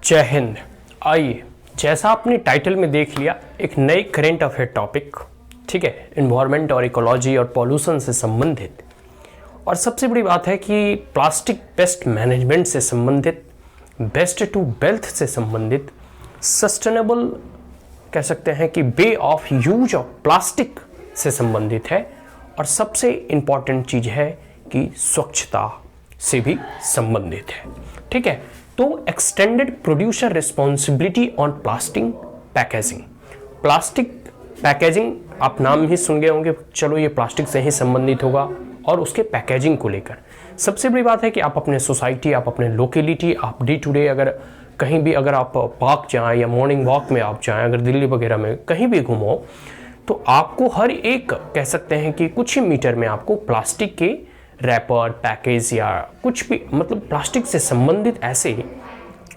जय हिंद। आइए, जैसा आपने टाइटल में देख लिया, एक नई करेंट अफेयर टॉपिक, ठीक है, इन्वायरमेंट और इकोलॉजी और पॉल्यूशन से संबंधित। और सबसे बड़ी बात है कि प्लास्टिक वेस्ट मैनेजमेंट से संबंधित, बेस्ट टू वेल्थ से संबंधित, सस्टेनेबल कह सकते हैं कि way of use of plastic से संबंधित है। और सबसे इम्पॉर्टेंट चीज़ है कि स्वच्छता से भी संबंधित है, ठीक है। तो extended producer responsibility on plastic packaging. Plastic packaging आप नाम ही सुन गए होंगे, चलो ये प्लास्टिक से ही संबंधित होगा। और उसके पैकेजिंग को लेकर सबसे बड़ी बात है कि आप अपने सोसाइटी, आप अपने लोकेलिटी, आप डे टू डे अगर कहीं भी अगर आप पार्क जाएं या मॉर्निंग वॉक में आप जाएं, अगर दिल्ली वगैरह में कहीं भी घूमो, तो आपको हर एक कह सकते हैं कि कुछ ही मीटर में आपको प्लास्टिक के रैपर, पैकेज या कुछ भी मतलब प्लास्टिक से संबंधित ऐसे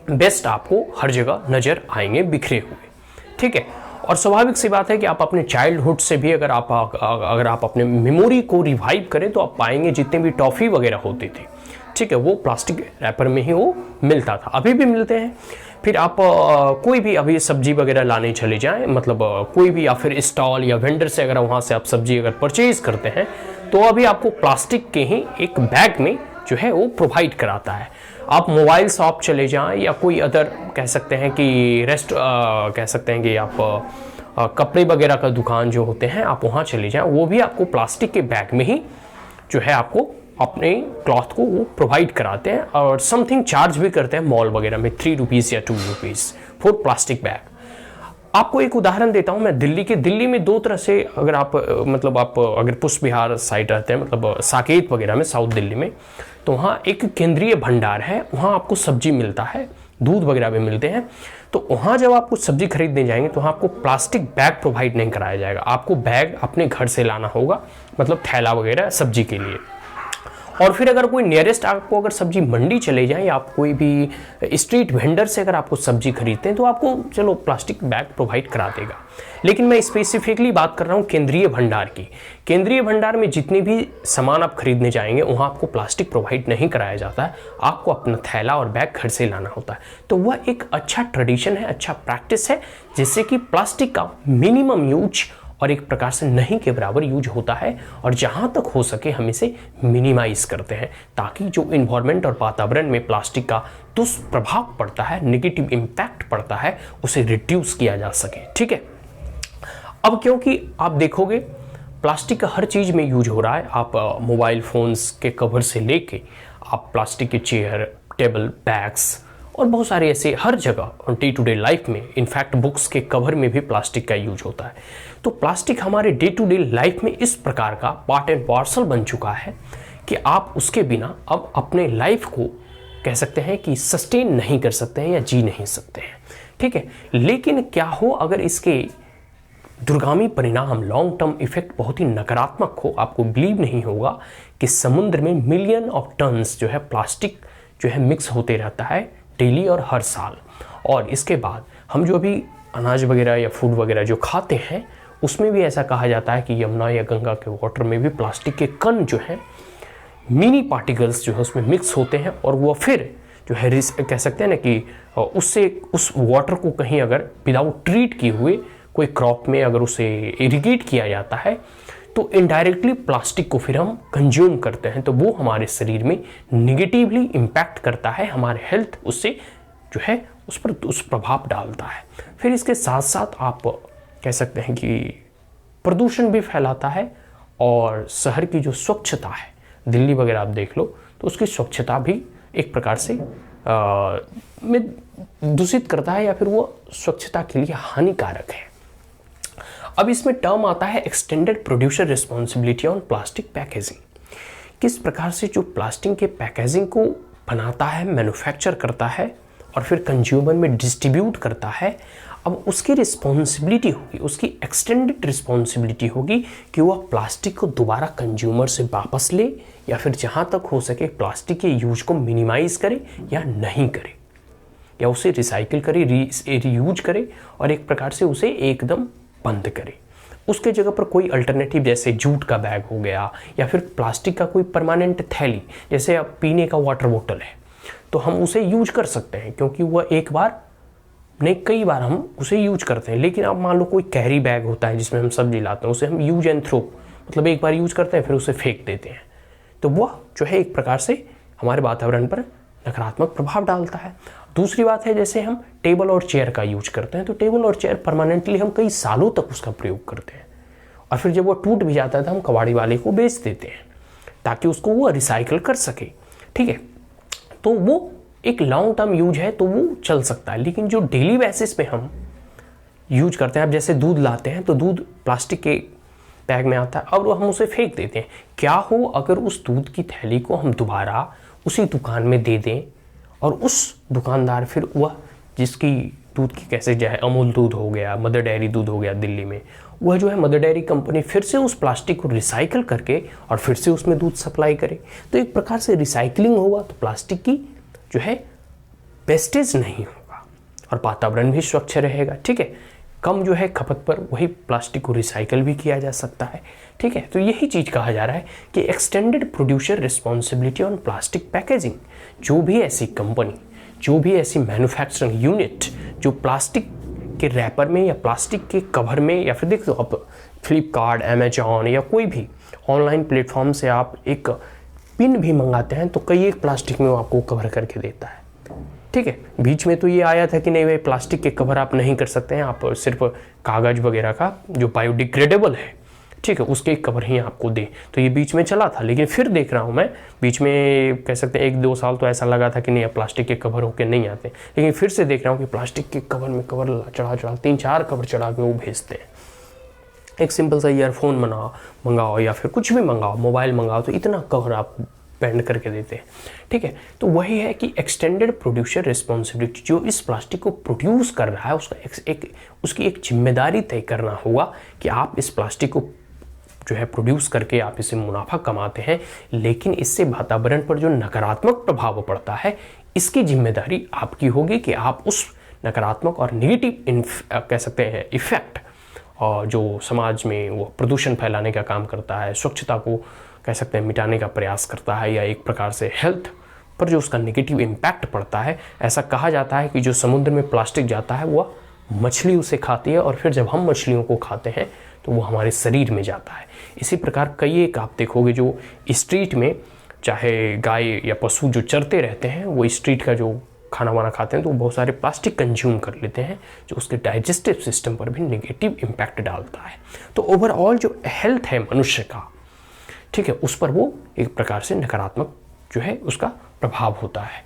बेस्ट आपको हर जगह नज़र आएंगे बिखरे हुए, ठीक है। और स्वाभाविक सी बात है कि आप अपने चाइल्डहुड से भी अगर आप अपने मेमोरी को रिवाइव करें तो आप पाएंगे जितने भी टॉफ़ी वगैरह होते थे, ठीक है, वो प्लास्टिक रैपर में ही वो मिलता था, अभी भी मिलते हैं। फिर आप कोई भी अभी सब्जी वगैरह लाने चले जाएं, मतलब कोई भी या फिर स्टॉल या वेंडर से अगर वहाँ से आप सब्जी अगर परचेज करते हैं तो अभी आपको प्लास्टिक के ही एक बैग में जो है वो प्रोवाइड कराता है। आप मोबाइल शॉप चले जाएं या कोई अदर कह सकते हैं कि कह सकते हैं कि आप कपड़े वगैरह का दुकान जो होते हैं आप वहाँ चले जाएं, वो भी आपको प्लास्टिक के बैग में ही जो है आपको अपने क्लॉथ को वो प्रोवाइड कराते हैं। और समथिंग चार्ज भी करते हैं मॉल वगैरह में, 3 रुपीज़ या 2 रुपीज़ फॉर प्लास्टिक बैग। आपको एक उदाहरण देता हूँ मैं, दिल्ली में दो तरह से अगर आप मतलब आप अगर पुष्प विहार साइड रहते हैं, मतलब साकेत वगैरह में, साउथ दिल्ली में, तो वहाँ एक केंद्रीय भंडार है, वहाँ आपको सब्जी मिलता है, दूध वगैरह भी मिलते हैं। तो वहाँ जब आप कुछ सब्जी खरीदने जाएंगे तो वहाँ आपको प्लास्टिक बैग प्रोवाइड नहीं कराया जाएगा, आपको बैग अपने घर से लाना होगा, मतलब थैला वगैरह सब्जी के लिए। और फिर अगर कोई नियरेस्ट आपको अगर सब्जी मंडी चले जाएं या आप कोई भी स्ट्रीट वेंडर से अगर आपको सब्जी खरीदते हैं तो आपको चलो प्लास्टिक बैग प्रोवाइड करा देगा। लेकिन मैं स्पेसिफिकली बात कर रहा हूँ केंद्रीय भंडार की। केंद्रीय भंडार में जितनी भी सामान आप खरीदने जाएंगे वहाँ आपको प्लास्टिक प्रोवाइड नहीं कराया जाता है, आपको अपना थैला और बैग घर से लाना होता है। तो वह एक अच्छा ट्रेडिशन है, अच्छा प्रैक्टिस है, जिससे कि प्लास्टिक का मिनिमम यूज और एक प्रकार से नहीं के बराबर यूज होता है। और जहाँ तक हो सके हम इसे मिनिमाइज करते हैं ताकि जो इन्वायरमेंट और वातावरण में प्लास्टिक का दुष्प्रभाव पड़ता है, नेगेटिव इम्पैक्ट पड़ता है, उसे रिड्यूस किया जा सके, ठीक है। अब क्योंकि आप देखोगे प्लास्टिक का हर चीज़ में यूज हो रहा है, आप मोबाइल फ़ोन्स के कवर से लेके आप प्लास्टिक के चेयर, टेबल, बैग्स और बहुत सारे ऐसे हर जगह डे टू डे लाइफ में, इनफैक्ट बुक्स के कवर में भी प्लास्टिक का यूज होता है। तो प्लास्टिक हमारे डे टू डे लाइफ में इस प्रकार का पार्ट एंड पार्सल बन चुका है कि आप उसके बिना अब अपने लाइफ को कह सकते हैं कि सस्टेन नहीं कर सकते हैं या जी नहीं सकते हैं, ठीक है। लेकिन क्या हो अगर इसके दूरगामी परिणाम, लॉन्ग टर्म इफेक्ट बहुत ही नकारात्मक हो, आपको बिलीव नहीं होगा कि समुद्र में मिलियन ऑफ टन्स जो है प्लास्टिक जो है मिक्स होते रहता है डेली और हर साल। और इसके बाद हम जो भी अनाज वगैरह या फूड वगैरह जो खाते हैं उसमें भी ऐसा कहा जाता है कि यमुना या गंगा के वाटर में भी प्लास्टिक के कण जो हैं, मिनी पार्टिकल्स जो है उसमें मिक्स होते हैं। और वो फिर जो है कह सकते हैं ना कि उससे उस वाटर को कहीं अगर विदाउट ट्रीट किए हुए कोई क्रॉप में अगर उसे इरिगेट किया जाता है तो इनडायरेक्टली प्लास्टिक को फिर हम कंज्यूम करते हैं, तो वो हमारे शरीर में निगेटिवली इम्पैक्ट करता है, हमारे हेल्थ उससे जो है उस पर दुष्प्रभाव डालता है। फिर इसके साथ साथ आप कह सकते हैं कि प्रदूषण भी फैलाता है। और शहर की जो स्वच्छता है, दिल्ली वगैरह आप देख लो तो उसकी स्वच्छता भी एक प्रकार से में दूषित करता है या फिर वो स्वच्छता के लिए हानिकारक है। अब इसमें टर्म आता है extended producer responsibility on plastic packaging. किस प्रकार से जो प्लास्टिक के पैकेजिंग को बनाता है, मैन्युफैक्चर करता है और फिर कंज्यूमर में डिस्ट्रीब्यूट करता है, अब उसकी रिस्पॉन्सिबिलिटी होगी, उसकी एक्सटेंडेड रिस्पॉन्सिबिलिटी होगी कि वह प्लास्टिक को दोबारा कंज्यूमर से वापस ले या फिर जहाँ तक हो सके प्लास्टिक के यूज को मिनिमाइज करे या नहीं करे, या उसे रिसाइकिल करे, रीयूज करे और एक प्रकार से उसे एकदम बंद करे। उसके जगह पर कोई अल्टरनेटिव जैसे जूट का बैग हो गया या फिर प्लास्टिक का कोई परमानेंट थैली, जैसे अब पीने का वाटर बोतल है, तो हम उसे यूज कर सकते हैं, क्योंकि वह एक बार नहीं कई बार हम उसे यूज करते हैं। लेकिन अब मान लो कोई कैरी बैग होता है जिसमें हम सब्जी लाते हैं, उसे हम यूज एंड थ्रो, मतलब एक बार यूज करते हैं फिर उसे फेंक देते हैं, तो वह जो है एक प्रकार से हमारे वातावरण पर नकारात्मक प्रभाव डालता है। दूसरी बात है, जैसे हम टेबल और चेयर का यूज करते हैं, तो टेबल और चेयर परमानेंटली हम कई सालों तक उसका प्रयोग करते हैं, और फिर जब वो टूट भी जाता है तो हम कबाड़ी वाले को बेच देते हैं ताकि उसको वो रिसाइकल कर सके, ठीक है। तो वो एक लॉन्ग टर्म यूज है तो वो चल सकता है। लेकिन जो डेली बेसिस पे हम यूज करते हैं, अब जैसे दूध लाते हैं तो दूध प्लास्टिक के बैग में आता है, अब हम उसे फेंक देते हैं। क्या हो अगर उस दूध की थैली को हम दोबारा उसी दुकान में दे दें, और उस दुकानदार फिर वह जिसकी दूध की कैसे जाए, अमूल दूध हो गया, मदर डेयरी दूध हो गया दिल्ली में, वह जो है मदर डेयरी कंपनी फिर से उस प्लास्टिक को रिसाइकल करके और फिर से उसमें दूध सप्लाई करे, तो एक प्रकार से रिसाइकलिंग होगा, तो प्लास्टिक की जो है वेस्टेज नहीं होगा और वातावरण भी स्वच्छ रहेगा, ठीक है। कम जो है खपत पर वही प्लास्टिक को रिसाइकल भी किया जा सकता है, ठीक है। तो यही चीज़ कहा जा रहा है कि extended producer responsibility on plastic packaging. जो भी ऐसी कंपनी, जो भी ऐसी मैन्युफैक्चरिंग यूनिट जो प्लास्टिक के रैपर में या प्लास्टिक के कवर में, या फिर देख दो आप फ्लिपकार्ट, अमेजॉन या कोई भी ऑनलाइन प्लेटफॉर्म से आप एक पिन भी मंगाते हैं तो कई एक प्लास्टिक में वो आपको कवर करके देता है, ठीक है। बीच में तो ये आया था कि नहीं भाई प्लास्टिक के कवर आप नहीं कर सकते हैं, आप सिर्फ कागज़ वगैरह का जो बायोडिग्रेडेबल है, ठीक है, उसके कवर ही आपको दे, तो ये बीच में चला था। लेकिन फिर देख रहा हूँ मैं बीच में कह सकते हैं 1-2 साल तो ऐसा लगा था कि नहीं अब प्लास्टिक के कवर होके नहीं आते, लेकिन फिर से देख रहा हूँ कि प्लास्टिक के कवर में कवर चढ़ा 3-4 कवर चढ़ा के वो भेजते हैं। एक सिंपल सा ईयरफोन मंगाओ या फिर कुछ भी मंगाओ, मोबाइल मंगाओ, तो इतना कवर आप बैंड करके देते हैं, ठीक है। तो वही है कि एक्सटेंडेड प्रोड्यूसर रिस्पॉन्सिबिलिटी, जो इस प्लास्टिक को प्रोड्यूस कर रहा है उसका उसकी एक जिम्मेदारी तय करना होगा कि आप इस प्लास्टिक को जो है प्रोड्यूस करके आप इससे मुनाफा कमाते हैं, लेकिन इससे वातावरण पर जो नकारात्मक प्रभाव पड़ता है इसकी जिम्मेदारी आपकी होगी कि आप उस नकारात्मक और निगेटिव कह सकते हैं इफेक्ट, और जो समाज में वो प्रदूषण फैलाने का काम करता है, स्वच्छता को कह सकते हैं मिटाने का प्रयास करता है, या एक प्रकार से हेल्थ पर जो उसका नेगेटिव इम्पैक्ट पड़ता है। ऐसा कहा जाता है कि जो समुद्र में प्लास्टिक जाता है वह मछली उसे खाती है, और फिर जब हम मछलियों को खाते हैं तो वो हमारे शरीर में जाता है। इसी प्रकार कई एक आप देखोगे जो स्ट्रीट में चाहे गाय या पशु जो चरते रहते हैं वो स्ट्रीट का जो खाना वाना खाते हैं तो वो बहुत सारे प्लास्टिक कंज्यूम कर लेते हैं, जो उसके डाइजेस्टिव सिस्टम पर भी नेगेटिव इम्पैक्ट डालता है। तो ओवरऑल जो हेल्थ है मनुष्य का, ठीक है, उस पर वो एक प्रकार से नकारात्मक जो है उसका प्रभाव होता है।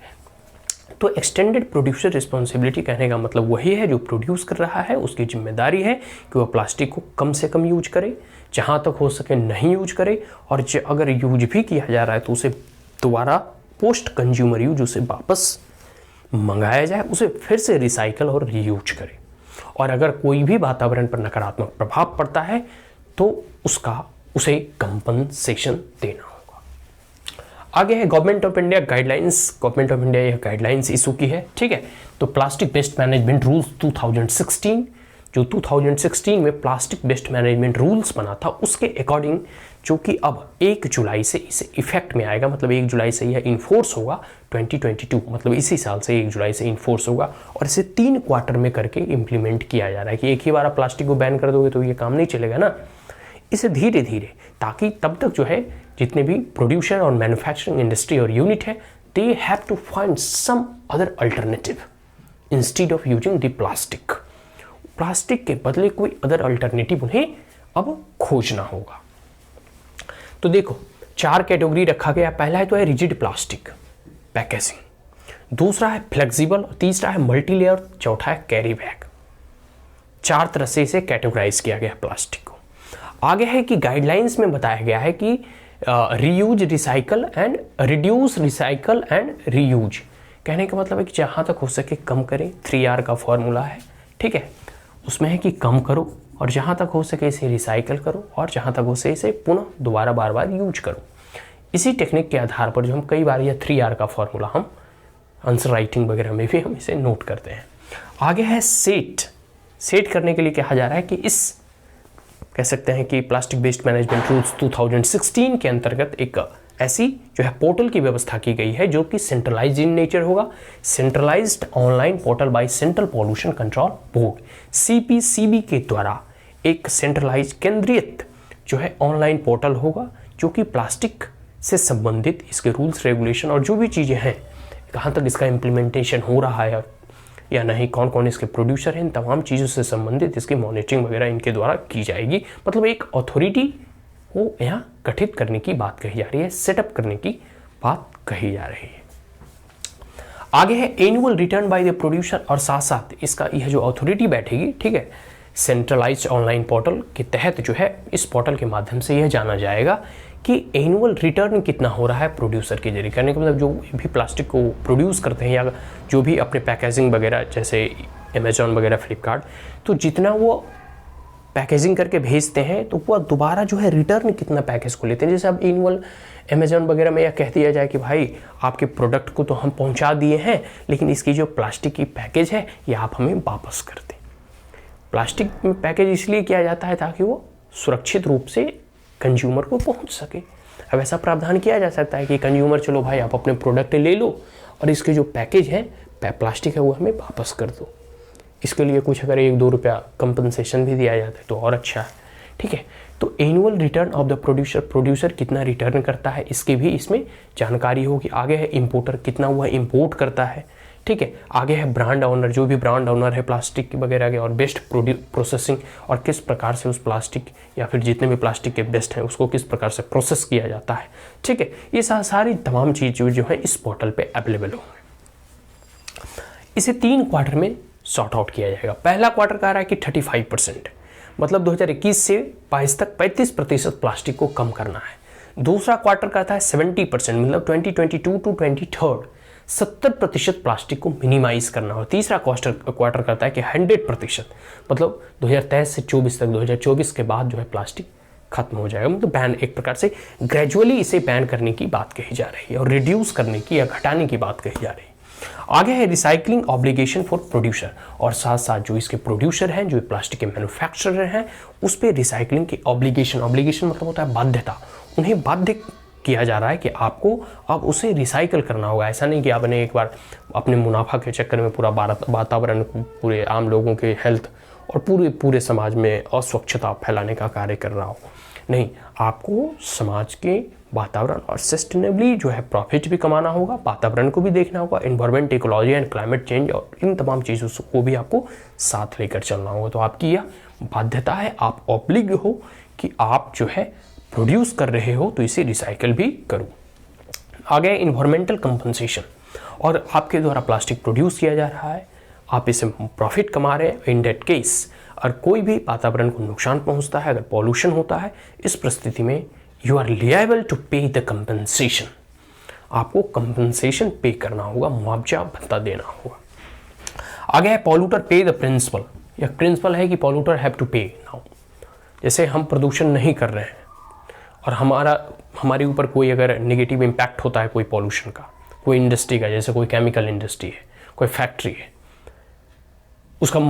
तो एक्सटेंडेड प्रोड्यूसर रिस्पॉन्सिबिलिटी कहने का मतलब वही है, जो प्रोड्यूस कर रहा है उसकी जिम्मेदारी है कि वह प्लास्टिक को कम से कम यूज करे, जहाँ तक हो सके नहीं यूज करे, और अगर यूज भी किया जा रहा है तो उसे दोबारा पोस्ट कंज्यूमर यूज उसे वापस मंगाया जाए, उसे फिर से रिसाइकल और रीयूज करे। और अगर कोई भी वातावरण पर नकारात्मक प्रभाव पड़ता है तो उसे कंपनसेशन देना होगा। आगे है government of India guidelines. Government of India यह गाइडलाइंस इशू की है, ठीक है। तो प्लास्टिक वेस्ट मैनेजमेंट रूल्स 2016, जो 2016 में प्लास्टिक वेस्ट मैनेजमेंट रूल्स बना था, उसके अकॉर्डिंग जो कि अब 1 जुलाई से इसे इफेक्ट में आएगा, मतलब 1 जुलाई से यह इन्फोर्स होगा 2022, मतलब इसी साल से 1 जुलाई से इन्फोर्स होगा, और इसे 3 क्वार्टर में करके इम्प्लीमेंट किया जा रहा है कि एक ही बार आप प्लास्टिक को बैन कर दोगे तो ये काम नहीं चलेगा ना, इसे धीरे धीरे, ताकि तब तक जो है जितने भी प्रोड्यूसर और मैन्युफैक्चरिंग इंडस्ट्री और यूनिट है, they have to find some other alternative instead of using the plastic. Plastic के बदले कोई अदर अल्टरनेटिव उन्हें अब खोजना होगा। तो देखो 4 कैटेगरी रखा गया। पहला है तो है रिजिड प्लास्टिक पैकेजिंग, दूसरा है फ्लेक्सिबल, तीसरा है मल्टीलेयर, चौथा है कैरी बैग। 4 तरह से इसे कैटेगराइज किया गया प्लास्टिक को। आगे है कि गाइडलाइंस में बताया गया है कि reuse, recycle and reduce, recycle and reuse. कहने का मतलब है कि जहाँ तक हो सके कम करें, 3R का फॉर्मूला है, ठीक है। उसमें है कि कम करो, और जहाँ तक हो सके इसे रिसाइकल करो, और जहाँ तक हो सके इसे पुनः दोबारा बार बार यूज करो। इसी टेक्निक के आधार पर जो हम कई बार यह 3R का फॉर्मूला हम आंसर राइटिंग वगैरह में भी हम इसे नोट करते हैं। आगे है सेट करने के लिए कहा जा रहा है कि कह सकते हैं कि प्लास्टिक वेस्ट मैनेजमेंट रूल्स 2016 के अंतर्गत एक ऐसी जो है पोर्टल की व्यवस्था की गई है जो कि सेंट्रलाइज्ड इन नेचर होगा। Centralised online portal by central pollution control board, CPCB के द्वारा एक सेंट्रलाइज्ड केंद्रित जो है ऑनलाइन पोर्टल होगा जो कि प्लास्टिक से संबंधित इसके रूल्स रेगुलेशन और जो भी चीज़ें हैं, कहाँ तक इसका इम्प्लीमेंटेशन हो रहा है या नहीं, कौन कौन इसके प्रोड्यूसर हैं, इन तमाम चीज़ों से संबंधित इसकी मॉनिटरिंग वगैरह इनके द्वारा की जाएगी। मतलब एक अथॉरिटी को यहाँ गठित करने की बात कही जा रही है, सेटअप करने की बात कही जा रही है। आगे है annual return by the producer, और साथ साथ इसका यह जो अथॉरिटी बैठेगी, ठीक है, सेंट्रलाइज्ड ऑनलाइन पोर्टल के तहत जो है इस पोर्टल के माध्यम से यह जाना जाएगा कि एनुअल रिटर्न कितना हो रहा है प्रोड्यूसर के जरिए। करने का मतलब जो भी प्लास्टिक को प्रोड्यूस करते हैं या जो भी अपने पैकेजिंग वगैरह जैसे अमेजॉन वगैरह, फ्लिपकार्ट, तो जितना वो पैकेजिंग करके भेजते हैं तो वो दोबारा जो है रिटर्न कितना पैकेज को लेते हैं। जैसे अब एनुअल अमेजॉन वगैरह में यह कह दिया जाए कि भाई आपके प्रोडक्ट को तो हम पहुंचा दिए हैं, लेकिन इसकी जो प्लास्टिक की पैकेज है ये आप हमें वापस कर दें। प्लास्टिक में पैकेज इसलिए किया जाता है ताकि वो सुरक्षित रूप से कंज्यूमर को पहुंच सके। अब ऐसा प्रावधान किया जा सकता है कि कंज्यूमर चलो भाई आप अपने प्रोडक्ट ले लो और इसके जो पैकेज है प्लास्टिक है वो हमें वापस कर दो। इसके लिए कुछ अगर 1-2 रुपया कंपनसेशन भी दिया जाता है तो और अच्छा है, ठीक है। तो annual return of the producer कितना रिटर्न करता है इसकी भी इसमें जानकारी होगी। आगे है इंपोर्टर, कितना वह इंपोर्ट करता है, ठीक है। आगे है ब्रांड ओनर, जो भी ब्रांड ओनर है प्लास्टिक वगैरह के, और बेस्ट प्रोसेसिंग, और किस प्रकार से उस प्लास्टिक या फिर जितने भी प्लास्टिक के बेस्ट हैं उसको किस प्रकार से प्रोसेस किया जाता है, ठीक है। ये सारी तमाम चीज़ें जो है इस पोर्टल पे अवेलेबल होंगे। इसे 3 क्वार्टर में सॉर्ट आउट किया जाएगा। पहला क्वार्टर कह रहा है कि 35%, मतलब 2021 से 22 तक 35% प्लास्टिक को कम करना है। दूसरा क्वार्टर कहता है 70%, मतलब 2022 टू 23 70% प्लास्टिक को मिनिमाइज करना हो। तीसरा क्वार्टर कहता है कि 100%, मतलब 2023 से 24 तक, 2024 के बाद जो है प्लास्टिक खत्म हो जाएगा। मतलब बैन, एक प्रकार से ग्रेजुअली इसे बैन करने की बात कही जा रही है और रिड्यूस करने की या घटाने की बात कही जा रही है। आगे है रिसाइकलिंग ऑब्लिगेशन फॉर प्रोड्यूसर, और साथ साथ जो इसके प्रोड्यूसर हैं, जो प्लास्टिक के मैन्युफैक्चरर हैं, उस पर रिसाइकलिंग की ऑब्लिगेशन मतलब होता है बाध्यता, उन्हें बाध्य किया जा रहा है कि आपको अब उसे रिसाइकल करना होगा। ऐसा नहीं कि आपने एक बार अपने मुनाफा के चक्कर में पूरा वातावरण, पूरे आम लोगों के हेल्थ और पूरे समाज में अस्वच्छता फैलाने का कार्य कर रहा हो। नहीं, आपको समाज के वातावरण और सस्टेनेबली जो है प्रॉफिट भी कमाना होगा, वातावरण को भी देखना होगा, environment, ecology and climate change और इन तमाम चीज़ों को भी आपको साथ लेकर चलना होगा। तो आपकी यह बाध्यता है, आप ऑब्लिग हो कि आप जो है प्रोड्यूस कर रहे हो तो इसे रिसाइकल भी करो। आगे इन्वायरमेंटल कंपनसेशन, और आपके द्वारा प्लास्टिक प्रोड्यूस किया जा रहा है, आप इसे प्रॉफिट कमा रहे हैं। इन दैट केस और कोई भी वातावरण को नुकसान पहुंचता है, अगर पॉल्यूशन होता है, इस परिस्थिति में यू आर लिएबल टू पे द कंपनसेशन, आपको कंपनसेशन पे करना होगा, मुआवजा भत्ता देना होगा। आगे है पॉल्यूटर पे द प्रिंसिपल, यह प्रिंसिपल है कि पॉल्यूटर हैव टू पे नाउ। जैसे हम प्रदूषण नहीं कर रहे हैं और हमारे ऊपर कोई अगर नेगेटिव इम्पैक्ट होता है कोई पॉल्यूशन का, कोई इंडस्ट्री का, जैसे कोई केमिकल इंडस्ट्री है, कोई फैक्ट्री है, उसका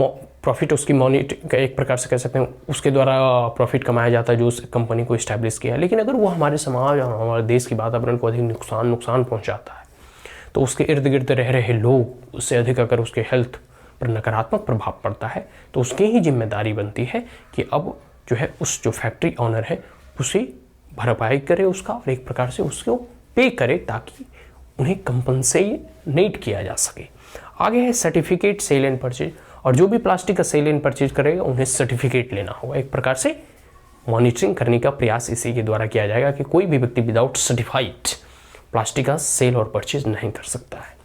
प्रॉफिट, उसकी मॉनिटर एक प्रकार से कह सकते हैं उसके द्वारा प्रॉफिट कमाया जाता है जो उस कंपनी को इस्टेब्लिश किया है। लेकिन अगर वो हमारे समाज और हमारे देश के वातावरण को अधिक नुकसान पहुंचाता है तो उसके इर्द गिर्द रह रहे लोग, उससे अधिक अगर उसके हेल्थ पर नकारात्मक प्रभाव पड़ता है तो उसकी ही जिम्मेदारी बनती है कि अब जो है उस जो फैक्ट्री ऑनर है उसे भरपाई करे उसका, और एक प्रकार से उसको पे करे ताकि उन्हें कंपनसेट किया जा सके। आगे है सर्टिफिकेट सेल एंड परचेज, और जो भी प्लास्टिक का सेल एंड परचेज करेगा उन्हें सर्टिफिकेट लेना होगा। एक प्रकार से मॉनिटरिंग करने का प्रयास इसी के द्वारा किया जाएगा कि कोई भी व्यक्ति विदाउट सर्टिफाइड प्लास्टिक का सेल और परचेज नहीं कर सकता है।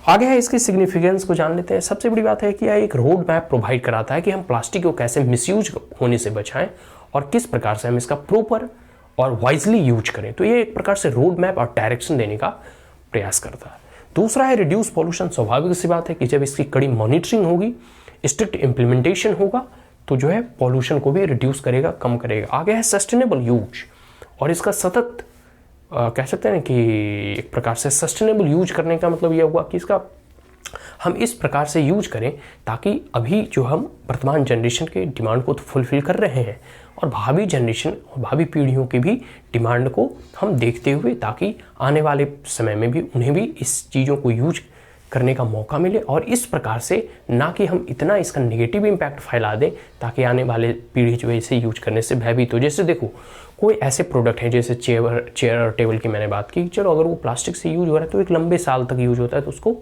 आगे है इसकी सिग्निफिकेंस को जान लेते हैं। सबसे बड़ी बात है कि यह एक रोड मैप प्रोवाइड कराता है कि हम प्लास्टिक को कैसे मिसयूज होने से बचाएं और किस प्रकार से हम इसका प्रॉपर और वाइजली यूज करें। तो ये एक प्रकार से रोड मैप और डायरेक्शन देने का प्रयास करता है। दूसरा है रिड्यूस पॉल्यूशन। स्वाभाविक सी बात है कि जब इसकी कड़ी मॉनिटरिंग होगी, स्ट्रिक्ट इम्प्लीमेंटेशन होगा तो जो है पॉल्यूशन को भी रिड्यूस करेगा, कम करेगा। आगे है सस्टेनेबल यूज, और इसका सतत कह सकते हैं कि एक प्रकार से सस्टेनेबल यूज करने का मतलब यह हुआ कि इसका हम इस प्रकार से यूज करें ताकि अभी जो हम वर्तमान जनरेशन के डिमांड को तो फुलफिल कर रहे हैं और भावी जनरेशन और भावी पीढ़ियों की भी डिमांड को हम देखते हुए, ताकि आने वाले समय में भी उन्हें भी इस चीज़ों को यूज करने का मौका मिले, और इस प्रकार से ना कि हम इतना इसका नेगेटिव इम्पैक्ट फैला दें ताकि आने वाले पीढ़ी जो है इसे यूज करने से भयभीत हो। जैसे देखो, कोई ऐसे प्रोडक्ट हैं जैसे चेयर और टेबल की मैंने बात की, चलो अगर वो प्लास्टिक से यूज हो रहा है तो एक लंबे साल तक यूज होता है तो उसको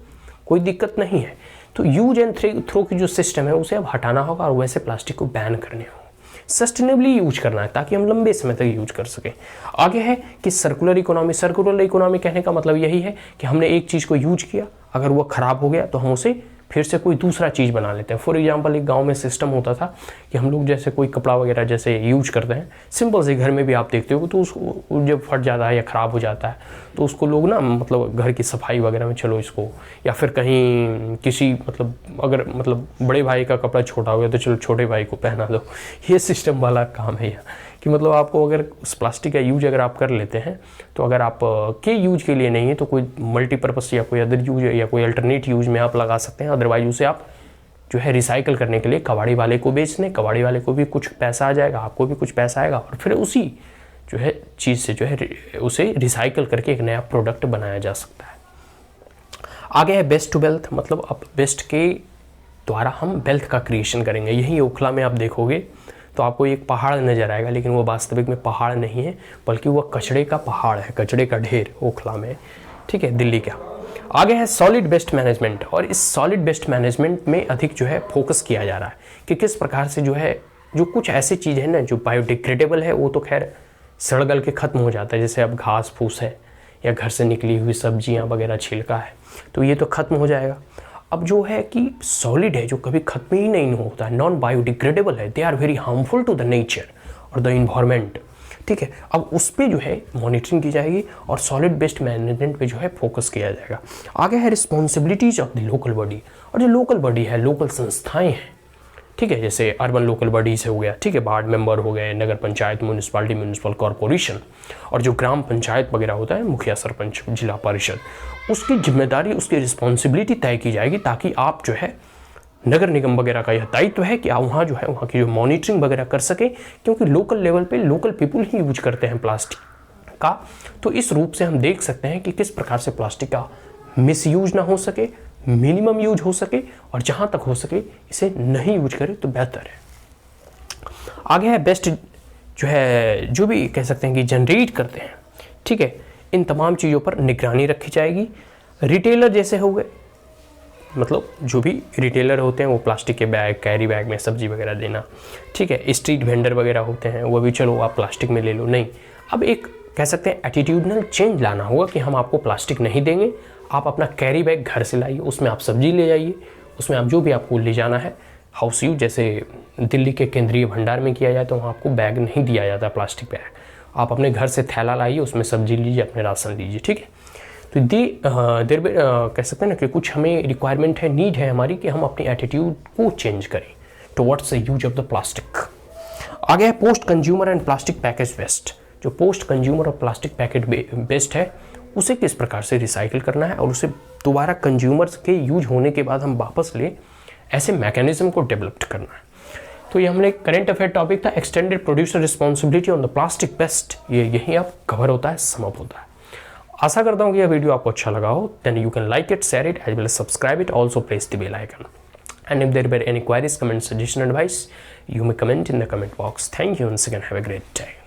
कोई दिक्कत नहीं है। तो यूज एंड थ्रो की जो सिस्टम है उसे अब हटाना होगा और वैसे प्लास्टिक को बैन करने होगा। सस्टेनेबली यूज करना है ताकि हम लंबे समय तक यूज कर सकें। आगे है कि सर्कुलर इकोनॉमी। सर्कुलर इकोनॉमी कहने का मतलब यही है कि हमने एक चीज़ को यूज किया, अगर वो खराब हो गया तो हम उसे फिर से कोई दूसरा चीज़ बना लेते हैं। फॉर एग्जांपल, एक गांव में सिस्टम होता था कि हम लोग जैसे कोई कपड़ा वगैरह जैसे यूज करते हैं, सिंपल से घर में भी आप देखते हो तो उसको जब फट जाता है या ख़राब हो जाता है तो उसको लोग ना मतलब घर की सफाई वगैरह में चलो इसको, या फिर कहीं किसी मतलब अगर मतलब बड़े भाई का कपड़ा छोटा हो गया तो चलो छोटे भाई को पहना दो। ये सिस्टम वाला काम है यहाँ कि मतलब आपको अगर उस प्लास्टिक का यूज अगर आप कर लेते हैं तो अगर आप के यूज के लिए नहीं है तो कोई मल्टीपर्पज़ या कोई अदर यूज या कोई अल्टरनेट यूज में आप लगा सकते हैं। अदरवाइज उसे आप जो है रिसाइकल करने के लिए कबाड़ी वाले को बेच दें, कबाड़ी वाले को भी कुछ पैसा आ जाएगा, आपको भी कुछ पैसा आएगा, और फिर उसी जो है चीज़ से जो है उसे रिसाइकल करके एक नया प्रोडक्ट बनाया जा सकता है। आगे है बेस्ट टू वेल्थ, मतलब अब बेस्ट के द्वारा हम वेल्थ का क्रिएशन करेंगे। यही ओखला में आप देखोगे तो आपको एक पहाड़ नज़र आएगा, लेकिन वो वास्तविक में पहाड़ नहीं है बल्कि वो कचड़े का पहाड़ है, कचड़े का ढेर ओखला में, ठीक है, दिल्ली का। आगे है सॉलिड वेस्ट मैनेजमेंट, और इस सॉलिड वेस्ट मैनेजमेंट में अधिक जो है फोकस किया जा रहा है कि किस प्रकार से जो है जो कुछ ऐसी चीज़ है ना जो बायोडिग्रेडेबल है वो तो खैर सड़ गल के ख़त्म हो जाता है, जैसे अब घास फूस है या घर से निकली हुई सब्जियां वगैरह छिलका है तो ये तो ख़त्म हो जाएगा। अब जो है कि सॉलिड है जो कभी ख़त्म ही नहीं होता है, नॉन बायोडिग्रेडेबल है, they are very harmful to the nature और द इन्वायरमेंट, ठीक है। अब उस पर जो है मॉनिटरिंग की जाएगी और सॉलिड वेस्ट मैनेजमेंट पे जो है फोकस किया जाएगा। आगे है responsibilities of the local body, और जो लोकल बॉडी है, लोकल संस्थाएं हैं, ठीक है, जैसे अर्बन लोकल बॉडीज हो गया, ठीक है, वार्ड मेंबर हो गए, नगर पंचायत, म्यूनिसपालिटी, म्यूनिसिपल कॉरपोरेशन, और जो ग्राम पंचायत वगैरह होता है, मुखिया, सरपंच, जिला परिषद, उसकी जिम्मेदारी, उसकी रिस्पॉन्सिबिलिटी तय की जाएगी ताकि आप जो है नगर निगम वगैरह का यह दायित्व है कि आप वहाँ जो है वहाँ की जो मॉनिटरिंग वगैरह कर सके, क्योंकि लोकल लेवल पे लोकल पीपुल ही यूज करते हैं प्लास्टिक का। तो इस रूप से हम देख सकते हैं कि किस प्रकार से प्लास्टिक का मिसयूज ना हो सके, मिनिमम यूज हो सके, और जहाँ तक हो सके इसे नहीं यूज करें तो बेहतर है। आगे है बेस्ट जो है जो भी कह सकते हैं कि जनरेट करते हैं, ठीक है, इन तमाम चीज़ों पर निगरानी रखी जाएगी। रिटेलर जैसे हो गए, मतलब जो भी रिटेलर होते हैं वो प्लास्टिक के बैग, कैरी बैग में सब्जी वगैरह देना, ठीक है। स्ट्रीट वेंडर वगैरह होते हैं वो भी चलो आप प्लास्टिक में ले लो, नहीं, अब एक कह सकते हैं एटीट्यूडनल चेंज लाना होगा कि हम आपको प्लास्टिक नहीं देंगे, आप अपना कैरी बैग घर से लाइए, उसमें आप सब्जी ले जाइए, उसमें आप जो भी आपको ले जाना है हाउस यूज, जैसे दिल्ली के केंद्रीय भंडार में किया जाए तो वहाँ आपको बैग नहीं दिया जाता प्लास्टिक बैग, आप अपने घर से थैला लाइए, उसमें सब्जी लीजिए, अपने राशन लीजिए, ठीक है। तो देर कह सकते हैं ना कि कुछ हमें रिक्वायरमेंट है, नीड है हमारी कि हम अपनी एटीट्यूड को चेंज करें towards the use of the plastic. आगे है post consumer and plastic package waste, जो पोस्ट कंज्यूमर और प्लास्टिक पैकेट वेस्ट है उसे किस प्रकार से रिसाइकिल करना है और उसे दोबारा कंज्यूमर्स के यूज होने के बाद हम वापस ले, ऐसे मैकेनिज्म को डेवलप करना है। तो ये हमने करंट अफेयर टॉपिक था, extended producer responsibility on the plastic waste, ये यहीं आप कवर होता है, समाप्त होता है। आशा करता हूँ कि यह वीडियो आपको अच्छा लगा हो। Then you can like it, share it, as well as subscribe it, also press the bell icon, and if there were any queries, comment, suggestion, advice, you may comment in the comment box. Thank you once again. Have a great day.